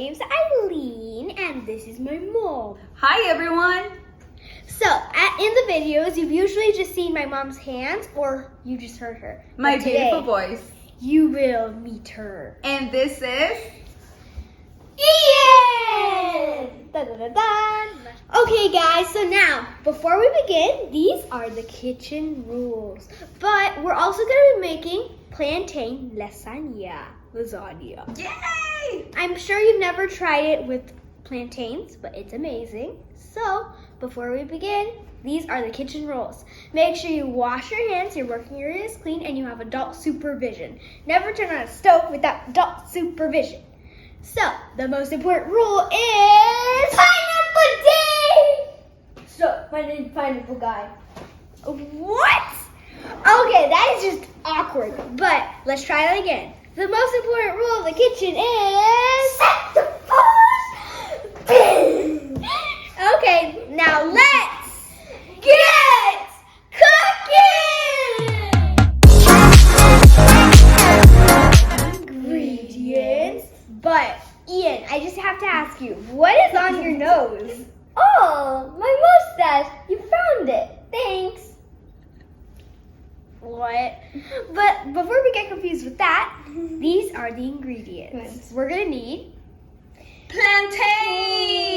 name's Eileen, and this is my mom. Hi, everyone. So, in the videos, you've usually just seen my mom's hands, or you just heard her. My But today, beautiful voice. you will meet her. And this is... Ian! Dun, dun, dun, dun. Okay, guys, so now, before we begin, these are the kitchen rules. But we're also going to be making plantain lasagna. Yay! I'm sure you've never tried it with plantains, but it's amazing. So, before we begin, these are the kitchen rules. Make sure you wash your hands, your working area is clean, and you have adult supervision. Never turn on a stove without adult supervision. So, the most important rule is Pineapple Day! So, my name's Pineapple Guy. What? Okay, that is just awkward, but let's try it again. The most important rule of the kitchen is... Set the food! Okay, now let's get cooking! Ingredients. But, Ian, I just have to ask you, what is on your nose? Oh, my mustache. You found it. Thanks. What? But before we get confused with that, these are the ingredients. We're going to need Plantains!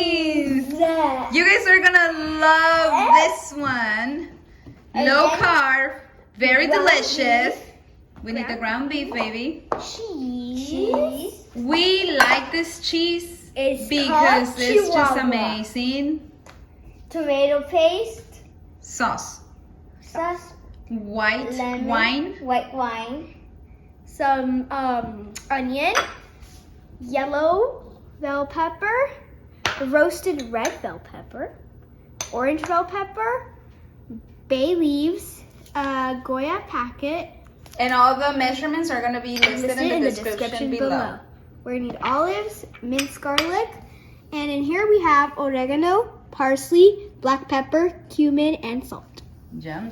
You guys are gonna love this one. Low carb, very delicious. We need the ground beef, baby. cheese. We like this cheese It's because called it's just Chihuahua. amazing. Tomato paste. Sauce. Sauce. White Lemon, wine. White wine. Some onion. Yellow bell pepper. Roasted red bell pepper. Orange bell pepper. Bay leaves. Goya packet. And all the measurements are gonna be listed in the description below. We're gonna need olives, minced garlic, and in here we have oregano, parsley, black pepper, cumin, and salt. Jam.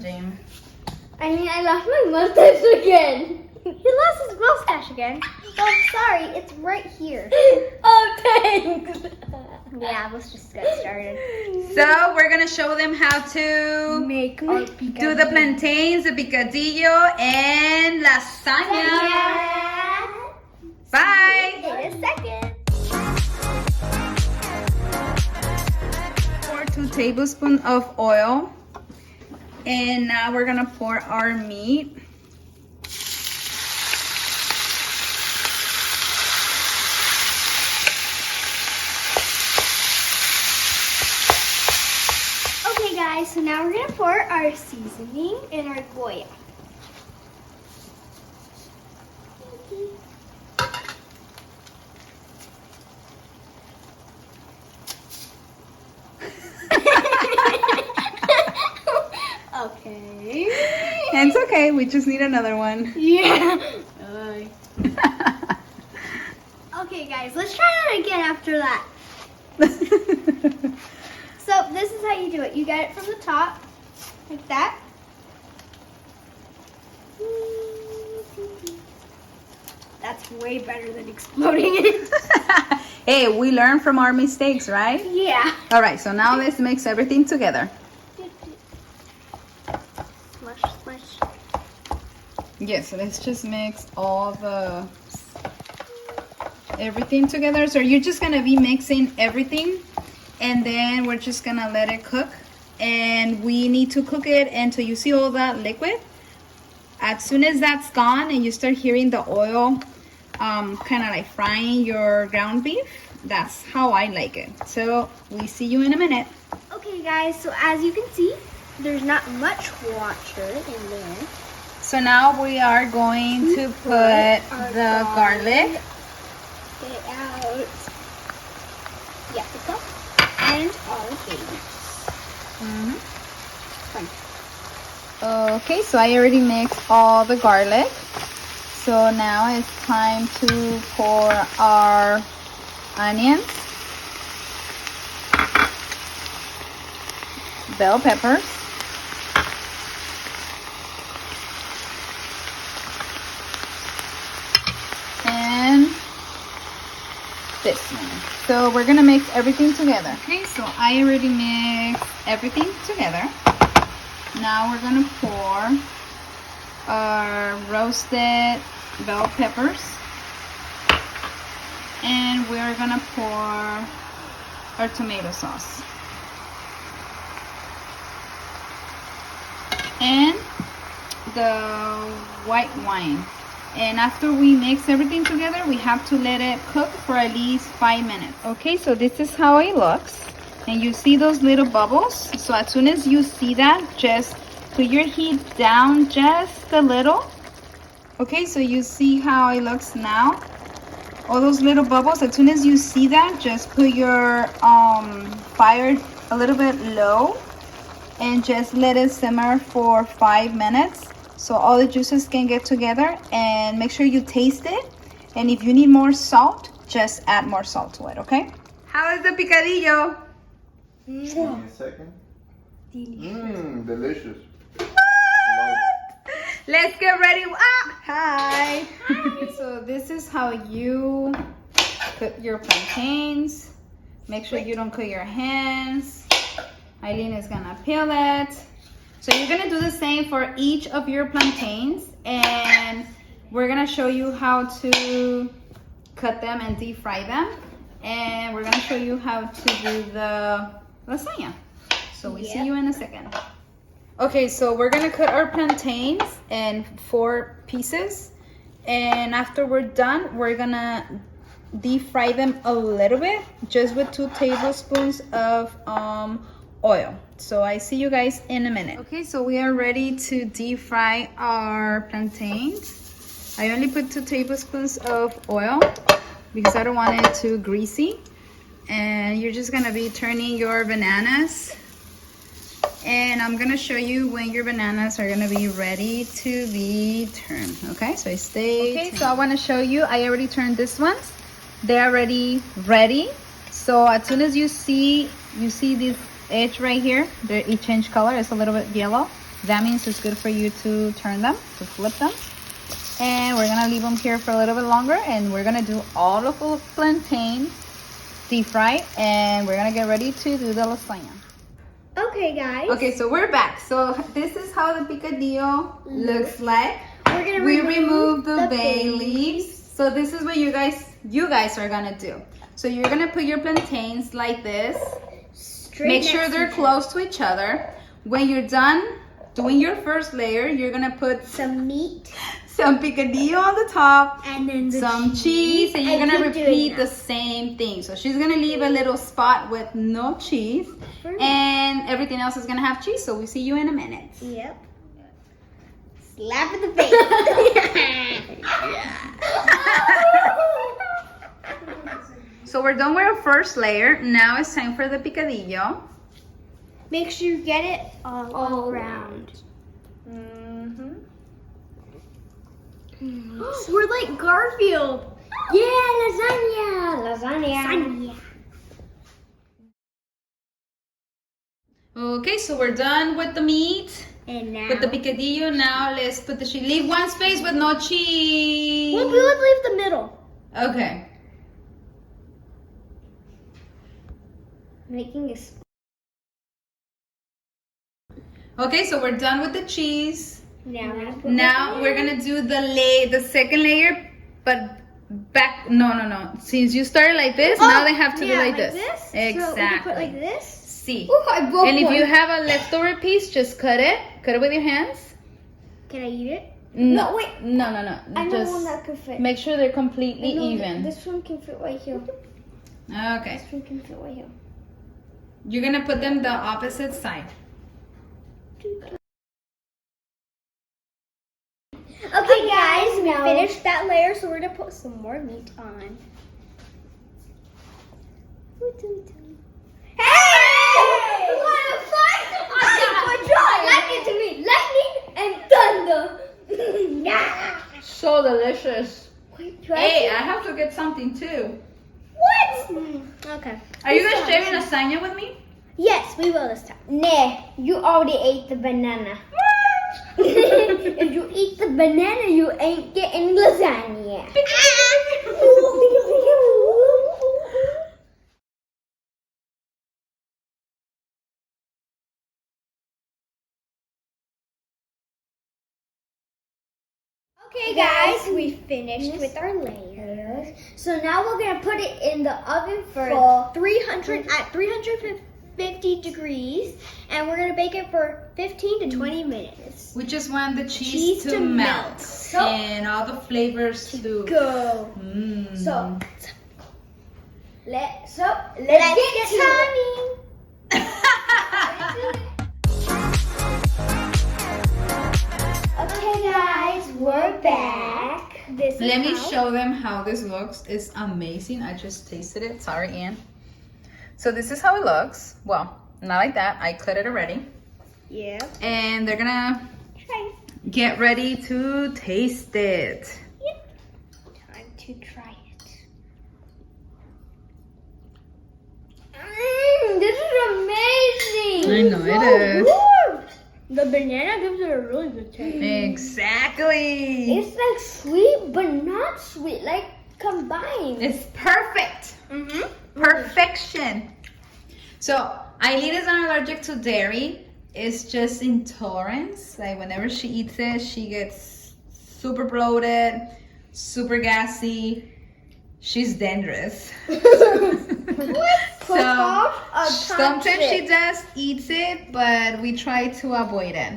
I lost my mustache again. He lost his mustache again. Oh, sorry, it's right here. Oh, thanks. Yeah, let's just get started. So we're gonna show them how to Make do the plantains, the picadillo, and lasagna. Bye. In a second. Pour 2 tablespoons of oil. And now we're gonna pour our meat. Okay, guys, so now we're gonna pour our seasoning in our Goya. Okay. It's okay, we just need another one. Yeah. Okay, guys, let's try that again after that. So this is how you do it. You get it from the top, like that. That's way better than exploding it. Hey, we learn from our mistakes, right? Yeah. All right, so now let's mix everything together. Smush, smush. Yes, so let's just mix everything together. So you're just gonna be mixing everything, and then we're just gonna let it cook. And we need to cook it until you see all that liquid. As soon as that's gone and you start hearing the oil kind of like frying your ground beef, that's how I like it. So we see you in a minute. Okay, guys, so as you can see, there's not much water in there. So now we are going to put the garlic. Get it out. Yeah, it's up. And our baby. Okay, so I already mixed all the garlic. So now it's time to pour our onions, bell peppers, and this one. So we're gonna mix everything together. Okay, so I already mixed everything together. Now we're gonna pour our roasted bell peppers, and we're gonna pour our tomato sauce and the white wine. And after we mix everything together, we have to let it cook for at least 5 minutes. Okay, so this is how it looks. And you see those little bubbles? So as soon as you see that, just put your heat down just a little. Okay, so you see how it looks now? All those little bubbles, as soon as you see that, just put your fire a little bit low and just let it simmer for 5 minutes. So all the juices can get together, and make sure you taste it. And if you need more salt, just add more salt to it, okay? How is the picadillo? Give me a second. Delicious. Let's get ready. Ah, hi. So this is how you cook your plantains. Make sure you don't cut your hands. Eileen is gonna peel it. So you're gonna do the same for each of your plantains, and we're gonna show you how to cut them and deep fry them, and we're gonna show you how to do the lasagna. So we see you in a second. Okay, so we're gonna cut our plantains in 4 pieces, and after we're done, we're gonna deep fry them a little bit, just with 2 tablespoons of oil. So I see you guys in a minute. Okay, so we are ready to deep fry our plantains. I only put 2 tablespoons of oil because I don't want it too greasy. And you're just gonna be turning your bananas. And I'm gonna show you when your bananas are gonna be ready to be turned. Okay, so stay tuned. So I wanna show you, I already turned this ones. They're already ready. So as soon as you see this edge right here, it changed color, it's a little bit yellow. That means it's good for you to turn them, to flip them. And we're gonna leave them here for a little bit longer, and we're gonna do all of the plantains deep fry, and we're gonna get ready to do the lasagna. Okay, guys. Okay, so we're back. So this is how the picadillo looks like. We're gonna remove the bay leaves. So this is what you guys are gonna do. So you're gonna put your plantains like this. Make sure they're close to each other. When you're done doing your first layer, you're gonna put some meat, some picadillo on the top, and then some cheese, and you're gonna repeat the same thing. So she's gonna leave a little spot with no cheese, and everything else is gonna have cheese. So we see you in a minute. Yep. Slap in the face. So we're done with our first layer. Now it's time for the picadillo. Make sure you get it all around. We're like Garfield. Yeah, lasagna. Okay, so we're done with the meat. And now With the picadillo. Now let's put the cheese. Leave one space with no cheese. Well, we would leave the middle. Okay. Making a. Okay, so we're done with the cheese. Now we're gonna do the second layer, but back. No. Since you started like this, now they have to do like this. Exactly. So we can put like this. See. Ooh, I broke And if one. you have a leftover piece, just cut it. Cut it with your hands. Can I eat it? No, wait. No. I know Just one that could fit. make sure they're completely even. This one can fit right here. Okay. This one can fit right here. You're gonna put them the opposite side. Okay, guys, we finished that layer, so we're gonna put some more meat on. Hey! What a fight! Lightning to me, lightning and thunder. Yeah. So delicious. Wait, Hey, I have to get something too. What? Okay. Are you guys sharing lasagna with me? Yes, we will this time. Nah, you already ate the banana. If you eat the banana, you ain't getting lasagna. Okay, guys, we finished with our layers. So now we're gonna put it in the oven for 350 degrees, and we're gonna bake it for 15 to 20 minutes. We just want the cheese to melt So, and all the flavors to go. Mm. So let's get timing. Okay, guys, we're back. This is Let me how- show them how this looks. It's amazing. I just tasted it. Sorry, Ann. So this is how it looks. Well, not like that. I cut it already. Yeah. And they're gonna Try. get ready to taste it. Yep. Time to try it. This is amazing. I know it is. Good. The banana gives it a really good taste. Exactly. It's like sweet, but not sweet, like combined. It's perfect. Mm-hmm. Perfection. So Aileen is not allergic to dairy. It's just intolerance. Like whenever she eats it, she gets super bloated, super gassy. She's dangerous. So sometimes she just eats it, but we try to avoid it.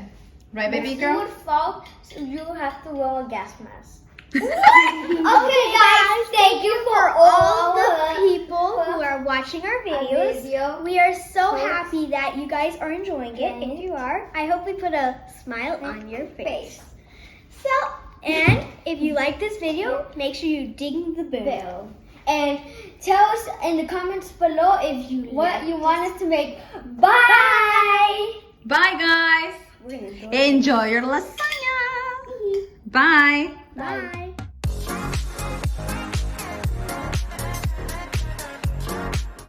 Right, baby If girl? you would fall, so you have to wear a gas mask. Okay, guys, thank you for all the people who are watching our videos. We are so happy that you guys are enjoying it. If you are, I hope we put a smile on your face. So, and if you like this video, make sure you ding the bell. And tell us in the comments below if you what you want us to make. Bye! Bye, guys. We're gonna Enjoy your lasagna. Bye. Bye.